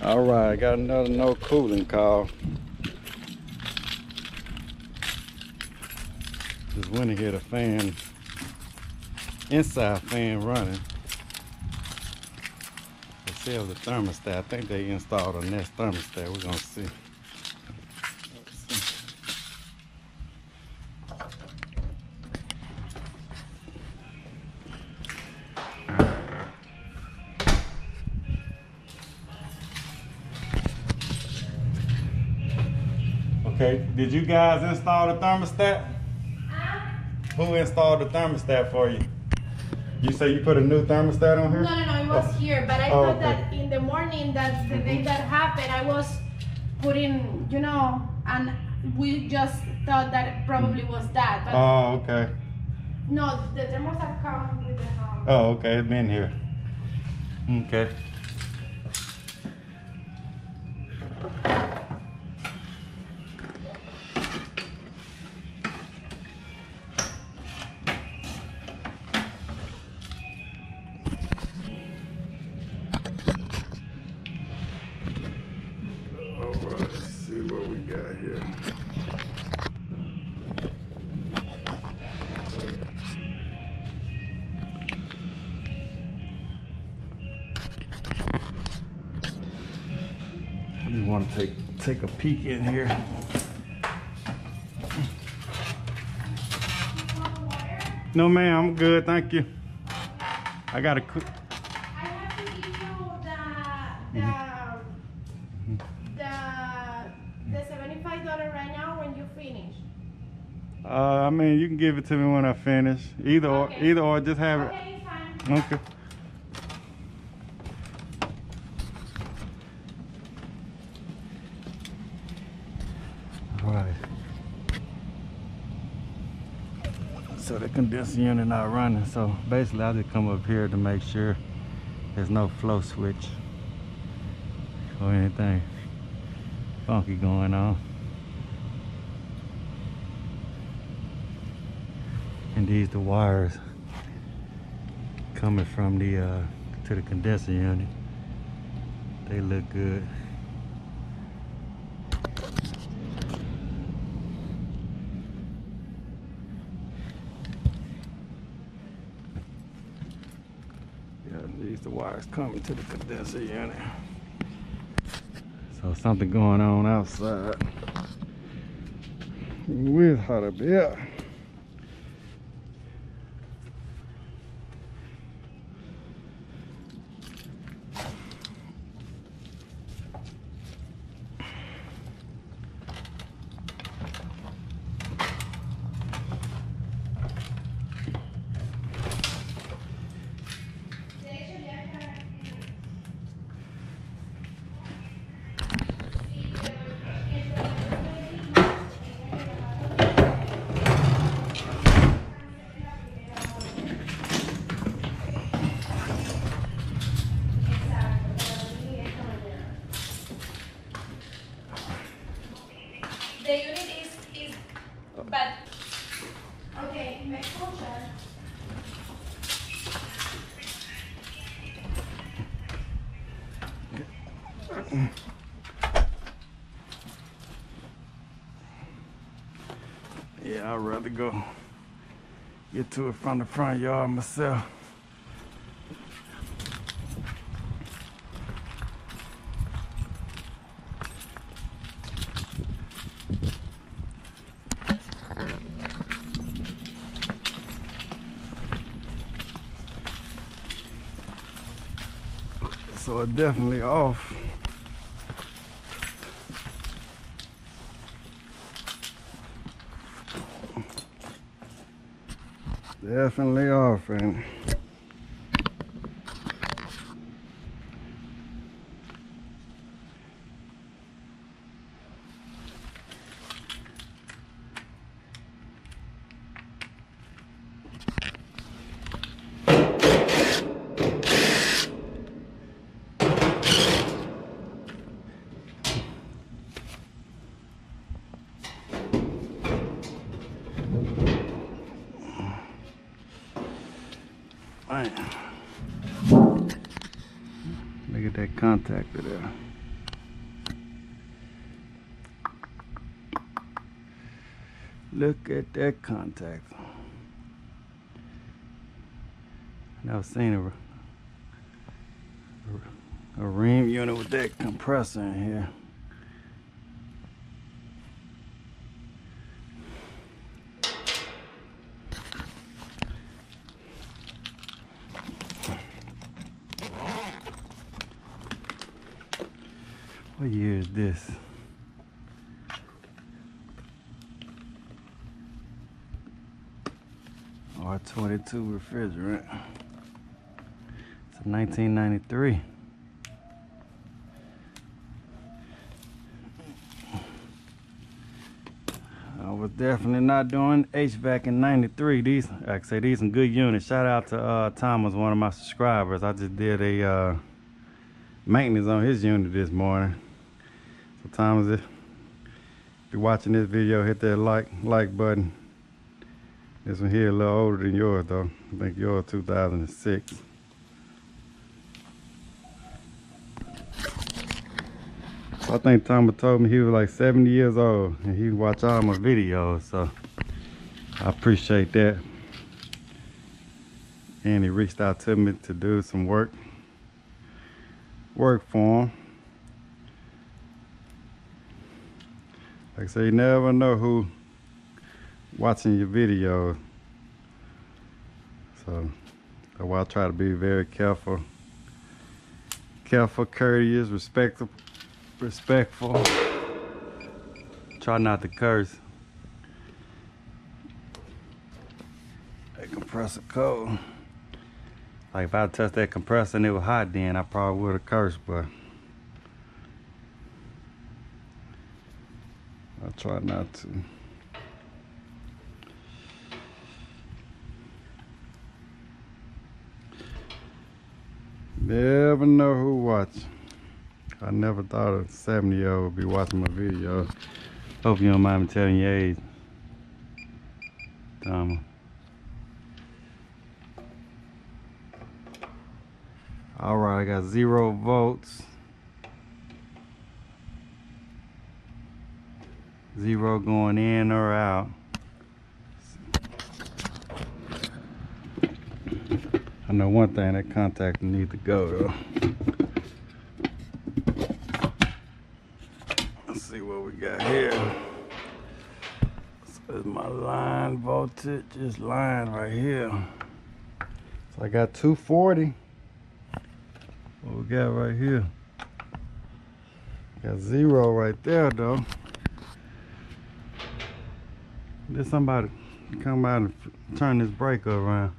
All right, I got another no cooling call. Just went and hit a fan, inside fan running. They say it was a thermostat. I think they installed a Nest thermostat. We're gonna see. Okay, did you guys install the thermostat? Who installed the thermostat for you? You say you put a new thermostat on here? No, it was here, but I thought that in the morning, that the day that happened, I was putting, you know, and we just thought that it probably was that. But oh, okay. No, the thermostat comes with the house. Oh, okay, it's been here. Okay. You want to take a peek in here. No, ma'am, I'm good, thank you. I got a cook. I have to give you the $75 right now when you finish. I mean, you can give it to me when I finish. Either or, just have it. Okay, fine. Okay. Right. So the condenser unit not running. So basically I just come up here to make sure there's no flow switch or anything funky going on. And these the wires coming from the to the condenser unit. They look good. These the wires coming to the condenser unit. So something going on outside. With how to be up. The unit is but okay, make function. Yeah, I'd rather go get to it from the front yard myself. So it's definitely off. Definitely off, and look at that contactor there. Look at that contact. Never seen a ream unit with that compressor in here. What year is this? R22 refrigerant. It's a 1993. I was definitely not doing HVAC in 93. These, like I say, these some good units. Shout out to Thomas, one of my subscribers. I just did a maintenance on his unit this morning. So Thomas, if you're watching this video, hit that like button. This one here a little older than yours though. I think yours 2006. I think Thomas told me he was like 70 years old and he watch all my videos, so I appreciate that. And he reached out to me to do some work for him. Like I say, you never know who watching your videos, so that's why I try to be very careful, courteous, respectful. Try not to curse. That compressor cold. Like if I touched that compressor and it was hot, then I probably would have cursed, but I try not to. Never know who watch. I never thought a 70-year-old would be watching my video. Hope you don't mind me telling your age, Thomas. All right, I got 0 volts. 0 going in or out. I know one thing, that contactor needs to go though. Let's see what we got here. So my line voltage is line right here. So I got 240. What we got right here? Got 0 right there though. Did somebody come out and turn this breaker around?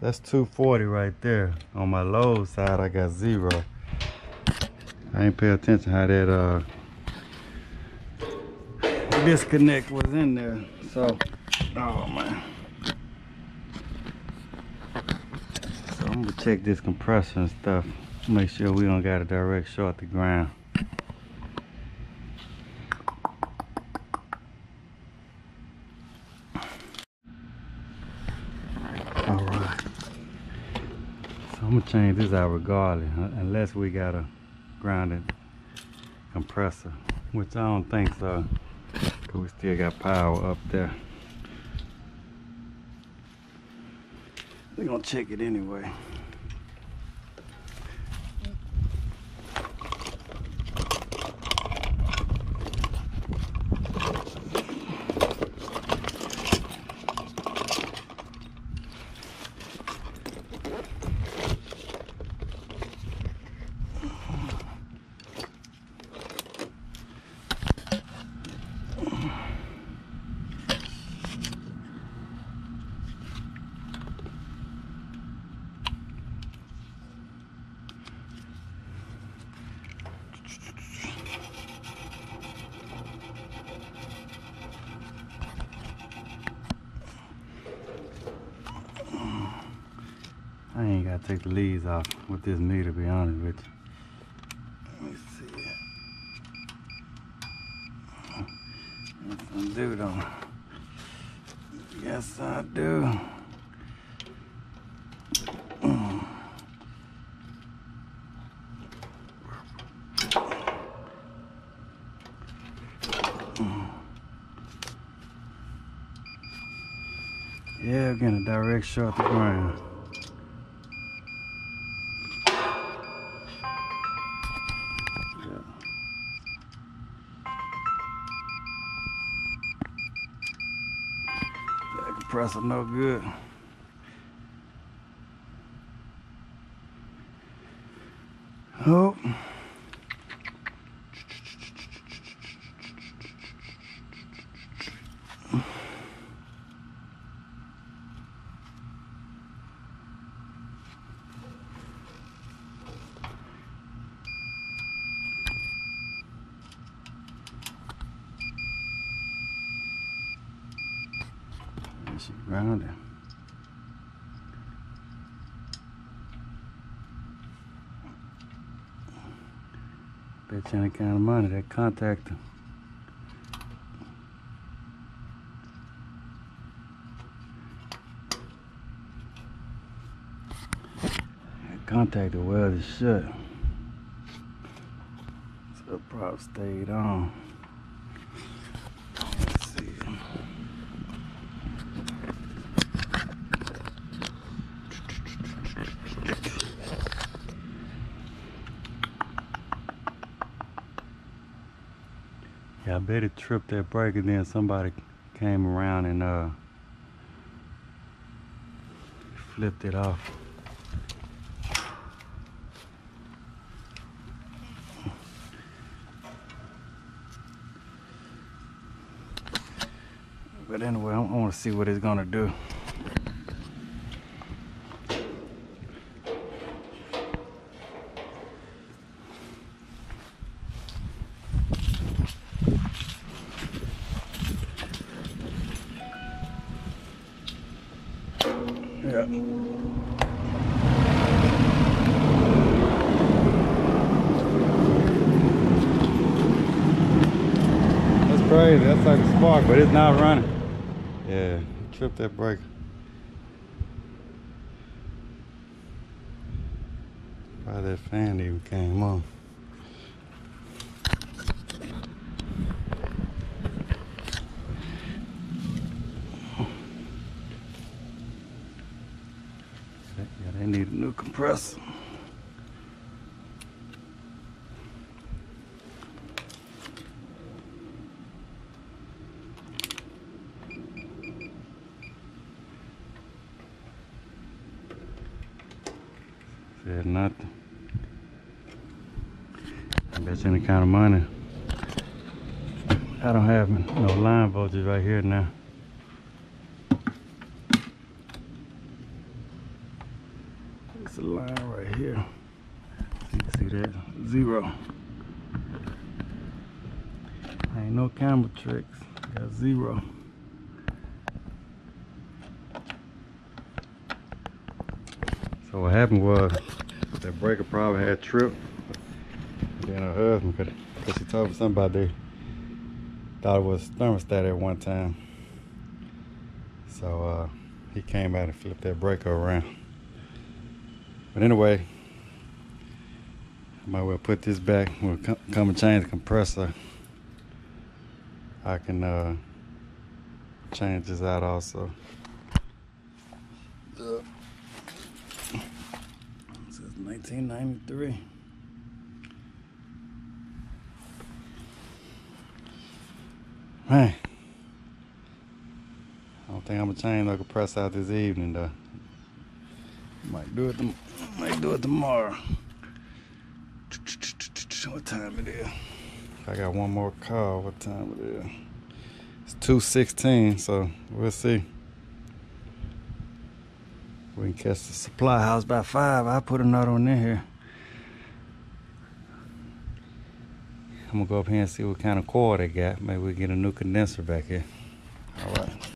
That's 240 right there. On my low side, I got 0. I ain't pay attention how that disconnect was in there. So, oh man. So I'm gonna check this compressor and stuff. Make sure we don't got a direct short to ground. I'm gonna change this out regardless, unless we got a grounded compressor, which I don't think so, because we still got power up there. We're gonna check it anyway. I ain't gotta take the leads off with this meter, to be honest with you. Let me see. Yes, I do, though. Yes, I do. Yeah, getting a direct short to ground. Yeah. That compressor no good. Oh. She grounded. Bet you any kind of money that contactor. That contactor welded shut. So it probably stayed on. Let's see. Yeah, I bet it tripped that brake, and then somebody came around and flipped it off. But anyway, I want to see what it's gonna do. Yeah. That's crazy. That's like a spark, but it's not running. Yeah, tripped that brake. Probably that fan even came on. Yeah, they need a new compressor. Said nothing. I bet you any kind of money. I don't have no line voltage right here now. It's a line right here. You can see that? 0. Ain't no camera tricks. Got 0. So what happened was that breaker probably had tripped. Then her husband, because she told me somebody they thought it was thermostat at one time. So he came out and flipped that breaker around. But anyway, I might well put this back. We'll come and change the compressor. I can change this out also. This is 1993. Man, I don't think I'm gonna change the compressor out this evening though. Might do it tomorrow. What time it is? I got one more call. What time it is? It's 2:16, so we'll see. We can catch the supply house by 5. I'll put a note on in here. I'm gonna go up here and see what kind of coil they got. Maybe we get a new condenser back here. All right.